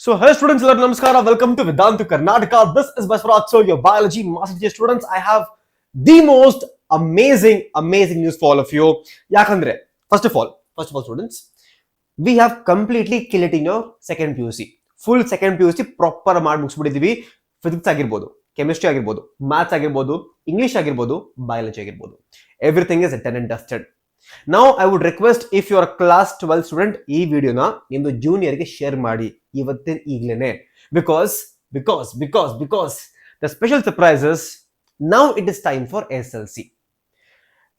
So, hello students, namaskara. Welcome to Vedantu Karnataka. This is Baswaraj, so your biology master teacher students. I have the most amazing news for all of you. Yakandre, first of all, students, we have completely killed it in your second PUC. Full second PUC proper ಮಾಡಿ ಮುಗಿಸ್ಬಿಟ್ಟಿದೀವಿ. Physics ಆಗಿರ್ಬೋದು, chemistry ಆಗಿರ್ಬೋದು, maths ಆಗಿರ್ಬೋದು, English ಆಗಿರ್ಬೋದು, biology ಆಗಿರ್ಬೋದು. Everything is done and dusted. Now I would request if you are a class 12 student ಈ ವಿಡಿಯೋನ ನಿಮ್ದು junior ಗೆ ಶೇರ್ ಮಾಡಿ ಇವತ್ತಿನ ಈಗಲೇನೆ because the special surprise is now it is time for SLC.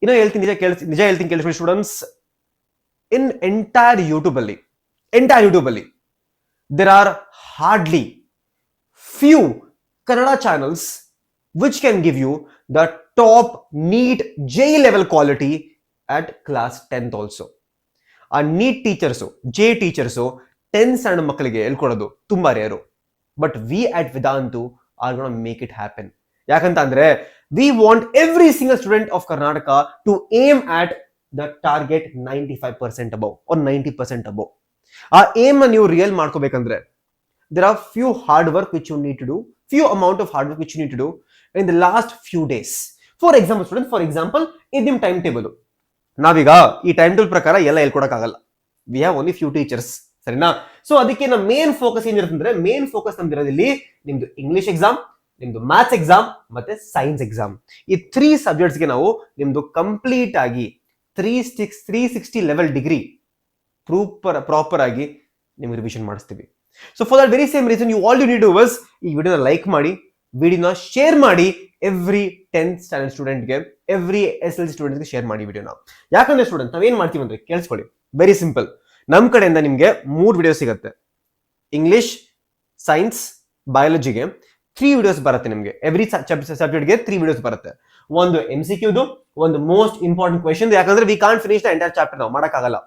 ಇನ್ನು ಹೇಳ್ತೀನಿ ನಿಜ ಹೇಳ್ತೀನಿ ಕೇಳಿ ಸ್ಟೂಡೆಂಟ್ಸ್, in entire YouTube ಅಲ್ಲಿ there are hardly few Kannada channels which can give you the top NEET JEE level quality at class 10th also. ಆ NEET teachers JEE teachers 10th standard ಮಕ್ಕಳಿಗೆ ಹೇಳ್ಕೊಡೋದು ತುಂಬಾ rare. But we at Vedantu are gonna make it happen. ಯಾಕಂತ ಅಂದ್ರೆ we want every single student of Karnataka to aim at the target 95% above or 90% above. ಆ aim ನೀವು real ಮಾಡ್ಕೋಬೇಕಂದ್ರೆ there are few hard work which you need to do, few amount of hard work which you need to do in the last few days. For example students, ಇದು ನಿಮ್ಮ time table. ನಾವೀಗ ಈ time table ಪ್ರಕಾರ ಎಲ್ಲ ಹೇಳ್ಕೊಡಕ್ಕಾಗಲ್ಲ. We have only few teachers, ಸರಿನಾ? So ಅದಕ್ಕೆ ನಮ್ಮ ಮೇನ್ ಫೋಕಸ್ ಏನಿರುತ್ತೆ ಅಂದ್ರೆ, ಮೇನ್ ಫೋಕಸ್ ನಮ್ದಿರೋದಿಲ್ಲಿ ನಿಮ್ದು ಇಂಗ್ಲಿಷ್ ಎಕ್ಸಾಮ್, ನಿಮ್ದು ಮ್ಯಾಥ್ಸ್ ಎಕ್ಸಾಮ್ ಮತ್ತೆ ಸೈನ್ಸ್ ಎಕ್ಸಾಮ್. ಈ 3 ಸಬ್ಜೆಕ್ಟ್ಸ್ಗೆ ನಾವು ನಿಮ್ದು ಕಂಪ್ಲೀಟ್ ಆಗಿ 360 ಲೆವೆಲ್ ಡಿಗ್ರಿ ಪ್ರಾಪರ್ ಆಗಿ ನಿಮ್ಗೆ ರಿವಿಷನ್ ಮಾಡಿಸ್ತೀವಿ. So for that very same reason all you need to was ಈ ವಿಡಿಯೋನ ಲೈಕ್ ಮಾಡಿ, ವಿಡಿಯೋನ ಶೇರ್ ಮಾಡಿ, ಎವ್ರಿ 10th ಸ್ಟ್ಯಾಂಡರ್ಡ್ ಸ್ಟೂಡೆಂಟ್ಗೆ, ಎವ್ರಿ SLC ಸ್ಟೂಡೆಂಟ್ಗೆ ಶೇರ್ ಮಾಡಿ ವಿಡಿಯೋನ. ಯಾಕಂದ್ರೆ ಸ್ಟೂಡೆಂಟ್ ನಾವೇನ್ ಮಾಡ್ತೀವಿ ಅಂದ್ರೆ ಕೇಳಿಸ್ಕೊಳ್ಳಿ, ವೆರಿ ಸಿಂಪಲ್. ನಮ್ಮ ಕಡೆಯಿಂದ ನಿಮ್ಗೆ 3 ವಿಡಿಯೋ ಸಿಗುತ್ತೆ. ಇಂಗ್ಲಿಷ್, ಸೈನ್ಸ್, ಬಯಾಲಜಿಗೆ 3 ವಿಡಿಯೋಸ್ ಬರುತ್ತೆ ನಿಮ್ಗೆ. ಎವ್ರಿ ಸಬ್ಜೆಕ್ಟ್ಗೆ 3 ವಿಡಿಯೋಸ್ ಬರುತ್ತೆ. ಒಂದು MCQದು, ಒಂದು ಮೋಸ್ಟ್ ಇಂಪಾರ್ಟೆಂಟ್ ಕ್ವೆಶ್ಚನ್. ಯಾಕಂದ್ರೆ we can't finish the entire chapter, ನಾವು ಮಾಡಕ್ಕಾಗಲ್ಲ.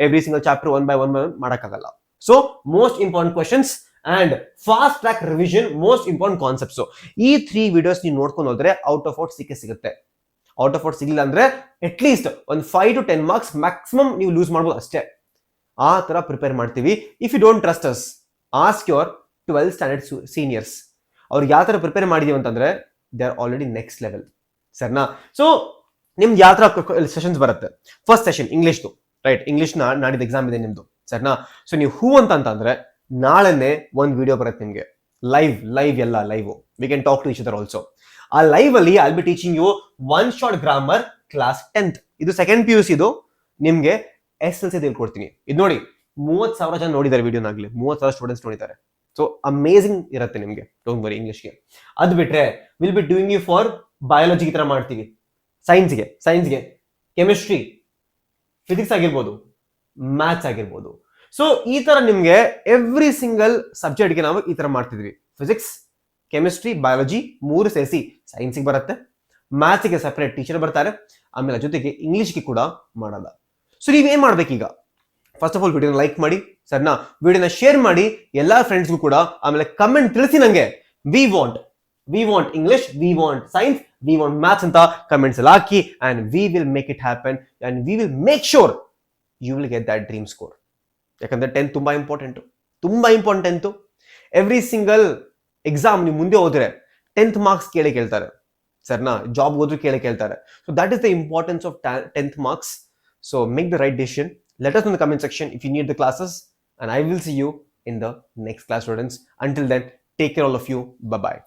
Every single chapter one by one ಮಾಡಕ್ಕಾಗಲ್ಲ. So most important questions and fast track revision, most important concepts. ಈ 3 ವಿಡಿಯೋಸ್ ನೀವು ನೋಡ್ಕೊಂಡು ಹೋದ್ರೆ ಔಟ್ ಆಫ್ ಔಟ್ ಸಿಗುತ್ತೆ. ಔಟ್ ಆಫ್ ಔಟ್ ಸಿಗಲಿಲ್ಲ ಅಂದ್ರೆ ಅಟ್ ಲೀಸ್ಟ್ ಒಂದು 5 to 10 ಮಾರ್ಕ್ಸ್ ಮ್ಯಾಕ್ಸಿಮಮ್ ನೀವು ಲೂಸ್ ಮಾಡ್ಬೋದು ಅಷ್ಟೇ. ಆ ತರ ಪ್ರಿಪೇರ್ ಮಾಡ್ತೀವಿ. If you don't trust us, ask your 12th standard seniors. ಅವ್ರಿಗೆ ಯಾವ ತರ ಪ್ರಿಪೇರ್ ಮಾಡಿದೀವಿ ಅಂತಂದ್ರೆ they are already next level, ಸರಿನಾ? ಸೊ ನಿಮ್ದು ಯಾವ ತರ ಸೆಷನ್ಸ್ ಬರುತ್ತೆ. ಫಸ್ಟ್ ಸೆಷನ್ ಇಂಗ್ಲಿಷ್ದು, ರೈಟ್? ಇಂಗ್ಲಿಷ್ ನಾಡಿದ ಎಕ್ಸಾಮ್ ಇದೆ ನಿಮ್ದು, ಸರಿನಾ? ಸೊ ನೀವು ಹೂ ಅಂತಂದ್ರೆ ನಾಳೆನೆ ಒಂದು ವಿಡಿಯೋ ಬರುತ್ತೆ ನಿಮ್ಗೆ, ಲೈವ್ ಎಲ್ಲ live. We can talk to each other also. ಆ ಲೈವ್ ಅಲ್ಲಿ I will be teaching you one short grammar class 10th. ಇದು ಸೆಕೆಂಡ್ PUC, ಇದು ನಿಮ್ಗೆ SLC ಹೇಳ್ಕೊಡ್ತೀನಿ. ಇದು ನೋಡಿ 30,000 ಜನ ನೋಡಿದ್ದಾರೆ ವಿಡಿಯೋನಾಗ್ಲಿ, 30,000 ಸ್ಟೂಡೆಂಟ್ಸ್ ನೋಡಿದ್ದಾರೆ. ಸೊ ಅಮೇಸಿಂಗ್ ಇರುತ್ತೆ ನಿಮ್ಗೆ, ಡೋಂಟ್ ವರಿ. ಇಂಗ್ಲಿಷ್ಗೆ ಅದು ಬಿಟ್ರೆ will be doing you for biology ಈ ತರ ಮಾಡ್ತೀವಿ, ಸೈನ್ಸ್ಗೆ ಕೆಮಿಸ್ಟ್ರಿ, ಫಿಸಿಕ್ಸ್ ಆಗಿರ್ಬೋದು, ಮ್ಯಾಥ್ಸ್ ಆಗಿರ್ಬೋದು. ಸೊ ಈ ತರ ನಿಮ್ಗೆ ಎವ್ರಿ ಸಿಂಗಲ್ ಸಬ್ಜೆಕ್ಟ್ಗೆ ನಾವು ಈ ತರ ಮಾಡ್ತಿದ್ವಿ. ಫಿಸಿಕ್ಸ್, ಕೆಮಿಸ್ಟ್ರಿ, ಬಯಾಲಜಿ 3 ಸೇರಿಸಿ ಸೈನ್ಸ್ಗೆ ಬರುತ್ತೆ. ಮ್ಯಾಥ್ಸ್ಗೆ ಸೆಪರೇಟ್ ಟೀಚರ್ ಬರ್ತಾರೆ, ಆಮೇಲೆ ಜೊತೆಗೆ ಇಂಗ್ಲಿಷ್ಗೆ ಕೂಡ ಮಾಡಲ್ಲ. ಸೊ ನೀವೇನ್ ಮಾಡ್ಬೇಕೀಗ, ಫಸ್ಟ್ ಆಫ್ ಆಲ್ ವಿಡಿಯೋನ ಲೈಕ್ ಮಾಡಿ, ಸರಿನಾ? ವಿಡಿಯೋನ ಶೇರ್ ಮಾಡಿ ಎಲ್ಲಾ ಫ್ರೆಂಡ್ಸ್ಗೂ ಕೂಡ. ಆಮೇಲೆ ಕಮೆಂಟ್ ತಿಳಿಸಿ ನಂಗೆ, we want English, we want science, we want maths ಅಂತ ಕಮೆಂಟ್ಸ್ ಅಲ್ಲಿ ಹಾಕಿ. And we will make it happen and we will make sure you will get that dream score. ಯಾಕಂದ್ರೆ 10th ತುಂಬಾ ಇಂಪಾರ್ಟೆಂಟ್. ಎವ್ರಿ ಸಿಂಗಲ್ ಎಕ್ಸಾಮ್ ನೀವು ಮುಂದೆ ಹೋದ್ರೆ 10th marks ಕೇಳ್ತಾರೆ, ಸರಿನಾ? ಜಾಬ್ ಹೋದ್ರು ಕೇಳ್ತಾರೆ. So that is the importance of 10th marks. So make the right decision. Let us know in the comment section if you need the classes, and I will see you in the next class, students. Until then, take care all of you. Bye bye.